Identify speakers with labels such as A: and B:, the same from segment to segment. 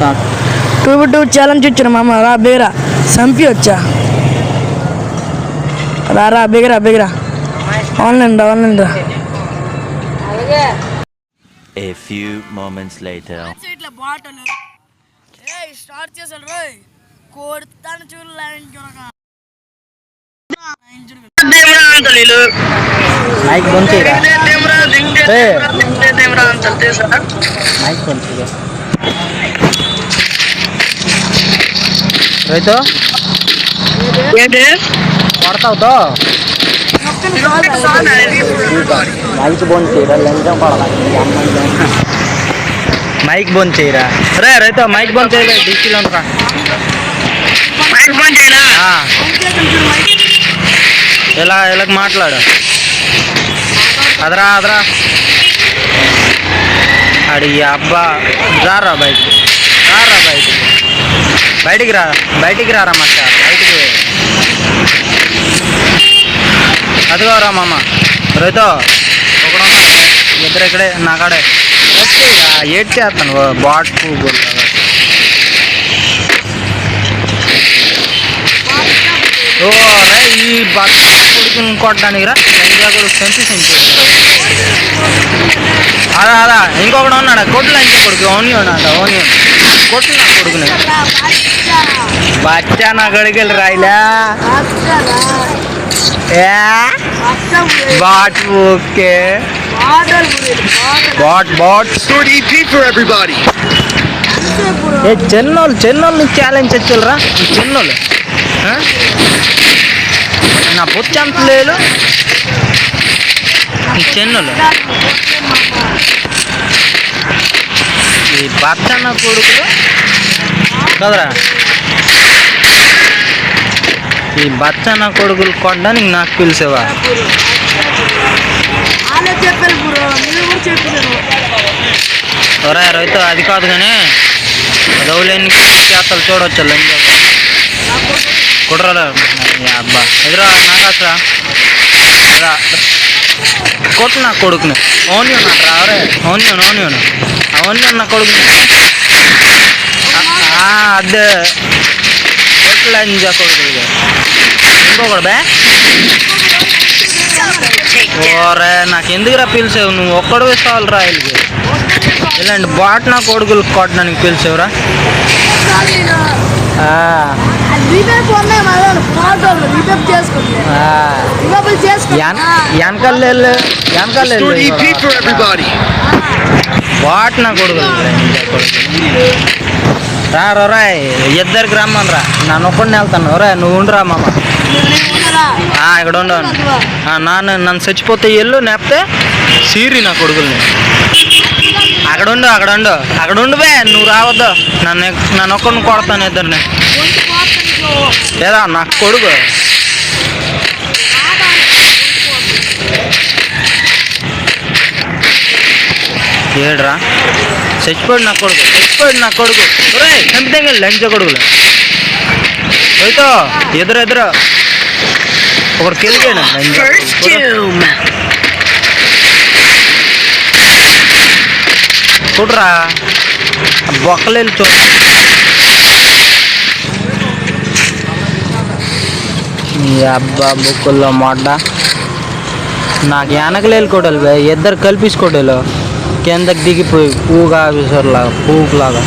A: Start
B: 2v2 challenge ఇచ్చిన మామ రా బేగరా సంపి వచ్చా రా బేగరా ఆన్లైన్ రా
C: A few moments later.
B: ఇట్లా బాటలు ఏయ్ స్టార్ట్ చేసాడు రోయ్ కొడతాను చూడు లైన్ చూడగా
A: మైక్ బంద్ చేయరా మైక్ బంద్ చేయరా రైతో కొడతావుతో మైక్ బంద్ చేయరా లంచం పడాలి మైక్ బంద్ చేయరా రే రైతో మైక్ బంద్ చేయలే డిస్కీలో ఉండరా ఇలా మాట్లాడు అదరా అడి అబ్బా రారా బయటికి రారా మచ్చ బయటికి అదిగోరా మామ రైతో ఒకడు ఇక్కడే నాకాడే ఏడ్ చేస్తాను బాట్ పువ్వు ఓ రే ఈ బట్ట కొడుకుని కొట్టడానికి రా కొడుకు సెంపి అదా ఇంకొకడు ఉన్నాడు కొట్లు అంటే కొడుకు ఓనియన్ కొట్లు నా కొడుకుని బచ్చా నా గడికెళ్ళి రాయిలా బాట్ ఓకే బాట్ చెన్నోళ్ళు ఛాలెంజ్ వచ్చారా ఈ చెన్నోళ్ళు నా బొచ్చు అంత లేదు ఈ చెన్నోళ్ళు ఈ బచ్చన్న కొడుకులు కదరా ఈ బచ్చన్న కొడుకులు కొట్టడానికి నాకు పిలిచేవా రైతు అది కాదు కానీ రౌలేని చేతలు చూడవచ్చు కుట్రలో అబ్బా ఎదురా నాకాసరా కొట్టు నా కొడుకుని ఓనియన్ అంటారా అవరే ఓనియన్ నా కొడుకుని అదే కొట్లా ఇంజా కొడుకు ఇంకొకడు బే ఓరే నాకు ఎందుకురా పిలిచావు నువ్వు ఒక్కడు వేసుకోవాలి రా వీళ్ళకి ఇలాంటి బాట్ నా కొడుకులు కొట్టడానికి పిలిచావురా వెనకాల బాట్ నా కొడుకులు రా ఇద్దరికి రమ్మని రా నన్ను ఒక్కడిని వెళ్తాను రా నువ్వు ఉండరా మామ ఇక్కడ ఉండవు నన్ను చచ్చిపోతే ఎల్లు నేపితే సీరి నా కొడుకుల్ని అక్కడ ఉండువే నువ్వు రావద్దు నన్ను ఒక్కడిని కొడతాను ఇద్దరిని లేదా నాకు కొడుకు ఏడ్రా చచ్చిపోయాడు నా కొడుకు చంపితే లంచ కొడుకులు అయితే ఎదురు ఒకటి కెలిగాడు చూడరా బొక్కలేలు చూ అబ్బా బుక్కుల్లో మొడ్డ నాకు వెనకలేలు కొడలు ఇద్దరు కల్పించుకోవడాలు కిందకి దిగిపోయి పువ్వుగా ఆఫీసర్లాగా పువ్వులాగా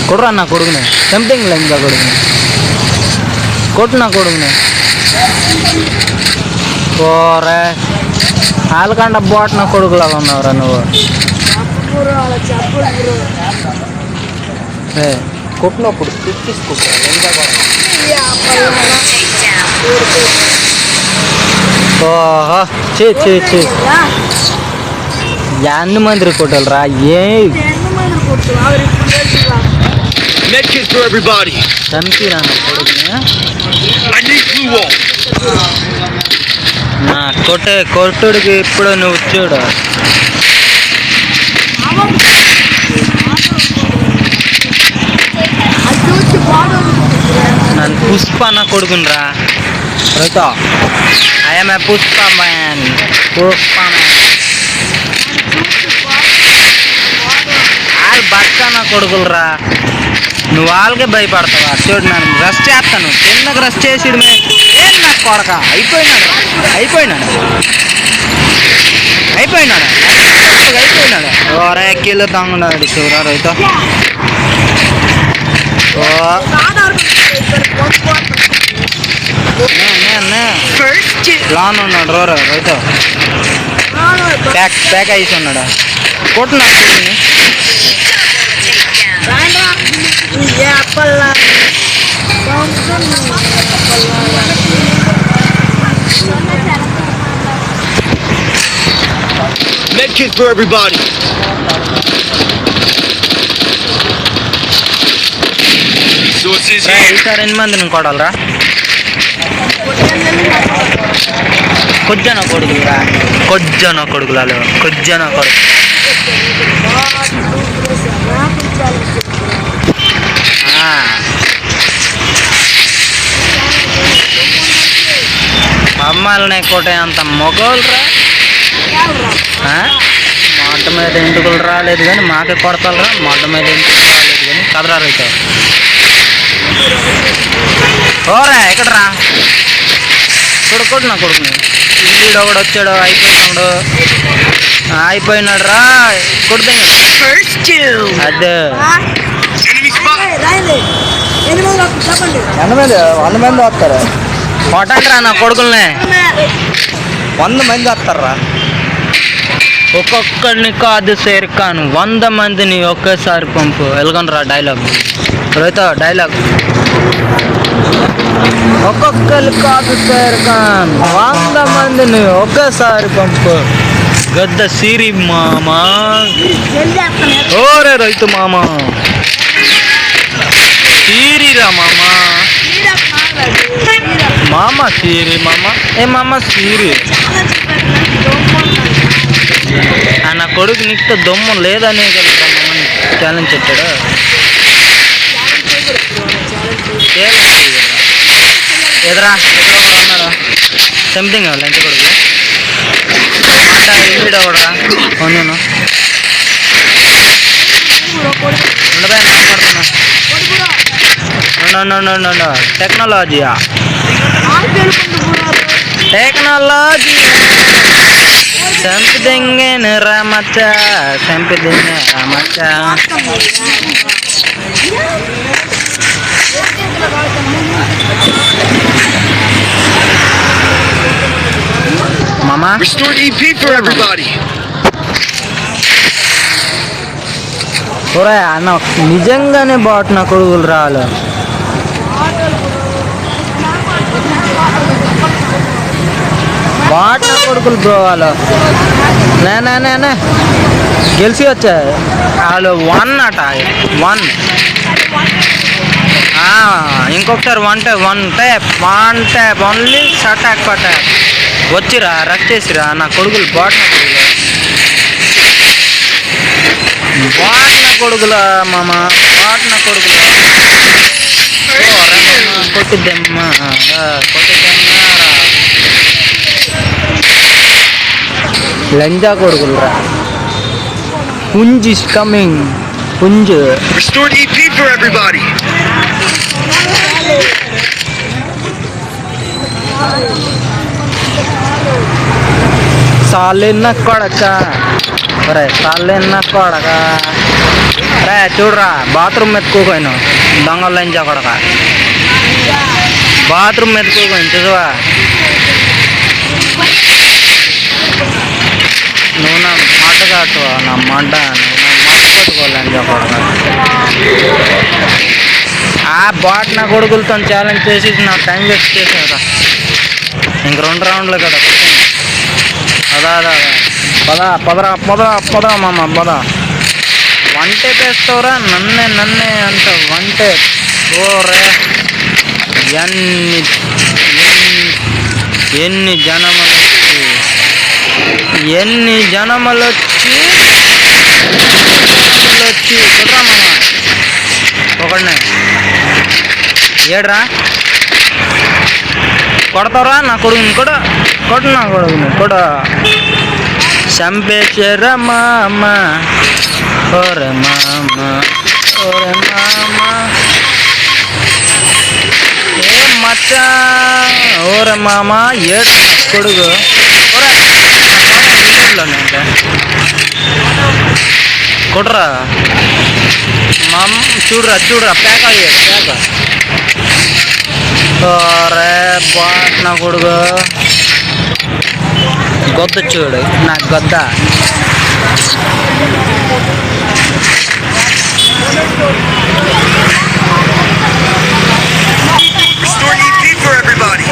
A: కొడురా నా కొడుకుని చంపింగ్ ఇంకా కొడుకుని కొట్టు నా కొడుకుని ఓరే ఆలకండ బాట్ నా కొడుకులాగా ఉన్నావురా నువ్వు కొట్టినప్పుడు తీసుకుంటా ఓహో చే ఎన్ని మంది కొట్టాలి రా ఏ చంపిరా నా కొడుకుని నా కొట్టుడికి ఇప్పుడు నువ్వు చూడు నన్ను పుష్ప నా కొడుకునిరా రైతా ఐఎమ్ ఏ పుష్ప మ్యాన్ బచ్చా నా కొడుకులరా, నువ్వు వాళ్ళకే భయపడతావా? చూడు నన్ను రెస్ట్ చేస్తాను, చిన్నగా రెస్ట్ చేసి ఏం నా కొడక అయిపోయినాడు ఓరే కిలో తాగున్నాడు చూడరా రైతు. ఓ లాన్ ఉన్నాడు రోరా రైతు, ప్యాక్ అయ్యి ఉన్నాడు. కొట్టున్నా
D: Medkit for everybody. Sources here.
A: ఈసారి 8 మందిని కొడాలరా. కొజ్జన కొడుకులురా, కొజ్జన కొడుకులాలు, కొజ్జన కొడుకు. అమ్మాయిలని కొట్టే అంత మొగోళ్ళరా. మొట్ట మీద ఎంటుకలు రాలేదు కానీ మాకే కొడతారా, మొట్ట మీద ఎంటుకలు రాలేదు కానీ కదరారు అయితే. ఓరా ఎక్కడరా కొడుకు నా కొడుకుని, వీడు ఒకడు వచ్చాడు అయిపోయినాడు రా కొడుతా అదే. వంద మంది వస్తారు కొట్టండి రా నా కొడుకుల్ని, 100 మంది వస్తారా. ఒక్కొక్కడిని కాదు సేర్కాను, 100 మందిని ఒకేసారి పంపు. వెళ్ళగొనరా డైలాగ్ రైతా, డైలాగ్. ఒక్కొక్కరు కాదు సేర్కాన్, 100 మందిని ఒకేసారి పంపు. గద్ద సిరి మామా, ఓరే రైతు మామా, సిరిరా మామా, మామ సిరి మామ, ఏ మామ సిరి. నా కొడుకు నీకు దమ్ము లేదనే కదా మమ్మల్ని ఛాలెంజ్ పెట్టాడు. ఎదురా ఉన్నాడు సంథింగ్ లంచ్ కొడుకు వీడియో కూడా అవును టెక్నాలజీయా టెక్నాలజీ సంపిదింగేను రామచ్చ, సంపిదింగే రామచ్చ. మామా
D: Restored EP for everybody.
A: ఒరే అన్న నిజంగానే బాట్ నా కొడుకులు రావాలి. బాట్ నా కొడుకులు పోవాలి. నేనే గెలిచి వచ్చా వాళ్ళు 1 అట 1. ఇంకొకసారి 1 ట్యాప్ ఓన్లీ సటాక్ పటాక్ వచ్చిరా రష్ చేసిరా నా కొడుకులు. బాట్ నా కొడుకుల మామ, బాట్ నా కొడుకుల కొట్టిద్దమ్మా లంజా కొడుకులరా. పుంజ్ ఇస్ కమింగ్, పుంజ్.
D: Restored EP for everybody.
A: సాలిన కొడక రే, సాలిన కొడక రే. చూడరా బాత్రూమ్ ఎత్తుకోపోయినా దొంగలు లంచా కొడక, బాత్రూమ్ ఎత్తుకోపోయిన చూసవా. నువ్వు నా మాట కాటు, నా మాట కొట్టుకోలేంజా కొడక. ఆ బాట్ నా కొడుకులతో ఛాలెంజ్ చేసి నా టైం వేస్ట్ చేసావురా. ఇంక 2 రౌండ్లు కదా. పదరా మామ పద. 1 టేప్ వేస్తావురా, నన్నే అంట 1 టేప్. ఓరే ఎన్ని జనములు వచ్చి కొట్రా మామ ఒకడినే. ఏడ్రా కొడతావురా నా కొడుకుని కూడా కొట్టు నా కొడుకుని కొడు చంపేశారా మామ ఓరే మామ ఓరే మామ ఏ మచ్చ ఓరే మామ ఏడు కొడుకు కొట్రా మామ చూడరా ప్యాక్ అయ్యాడు ప్యాక్ ఓరే బాట్ నా కొడుకు గొద్ద చూడు నా గొద్ద
D: Restore EP for everybody.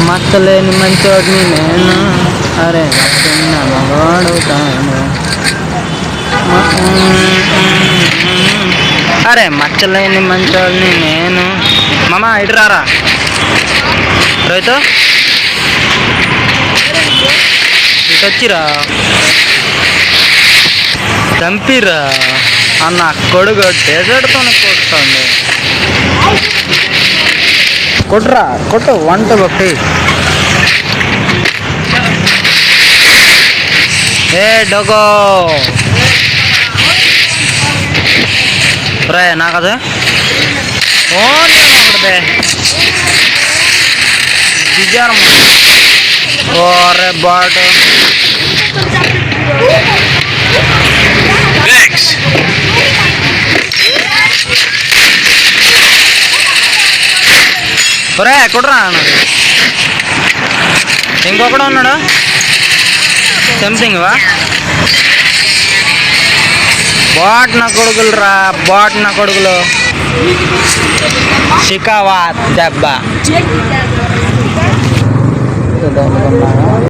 A: మచ్చలేని మంచోడిని నేను అరే చిన్న మగాడుతాను అరే మచ్చలేని మంచోడిని నేను మామ ఇటు రారా రైతు ఇటు వచ్చిరా చంపిరా అన్న కొడుకు డెజర్ట్తోనే కొడుతుంది కొట్టురా కొట్టు వంట ఒకటి ఏ డోగో రే నాకదే ఓడే బిజారం ఓరే బాట్
D: Thanks.
A: ఒరే కొట్రా ఇంకొకడు ఉన్నాడు సంథింగ్ వా బాట్ నా కొడుకులు రా బాట్ నా కొడుకులు షికావా దెబ్బ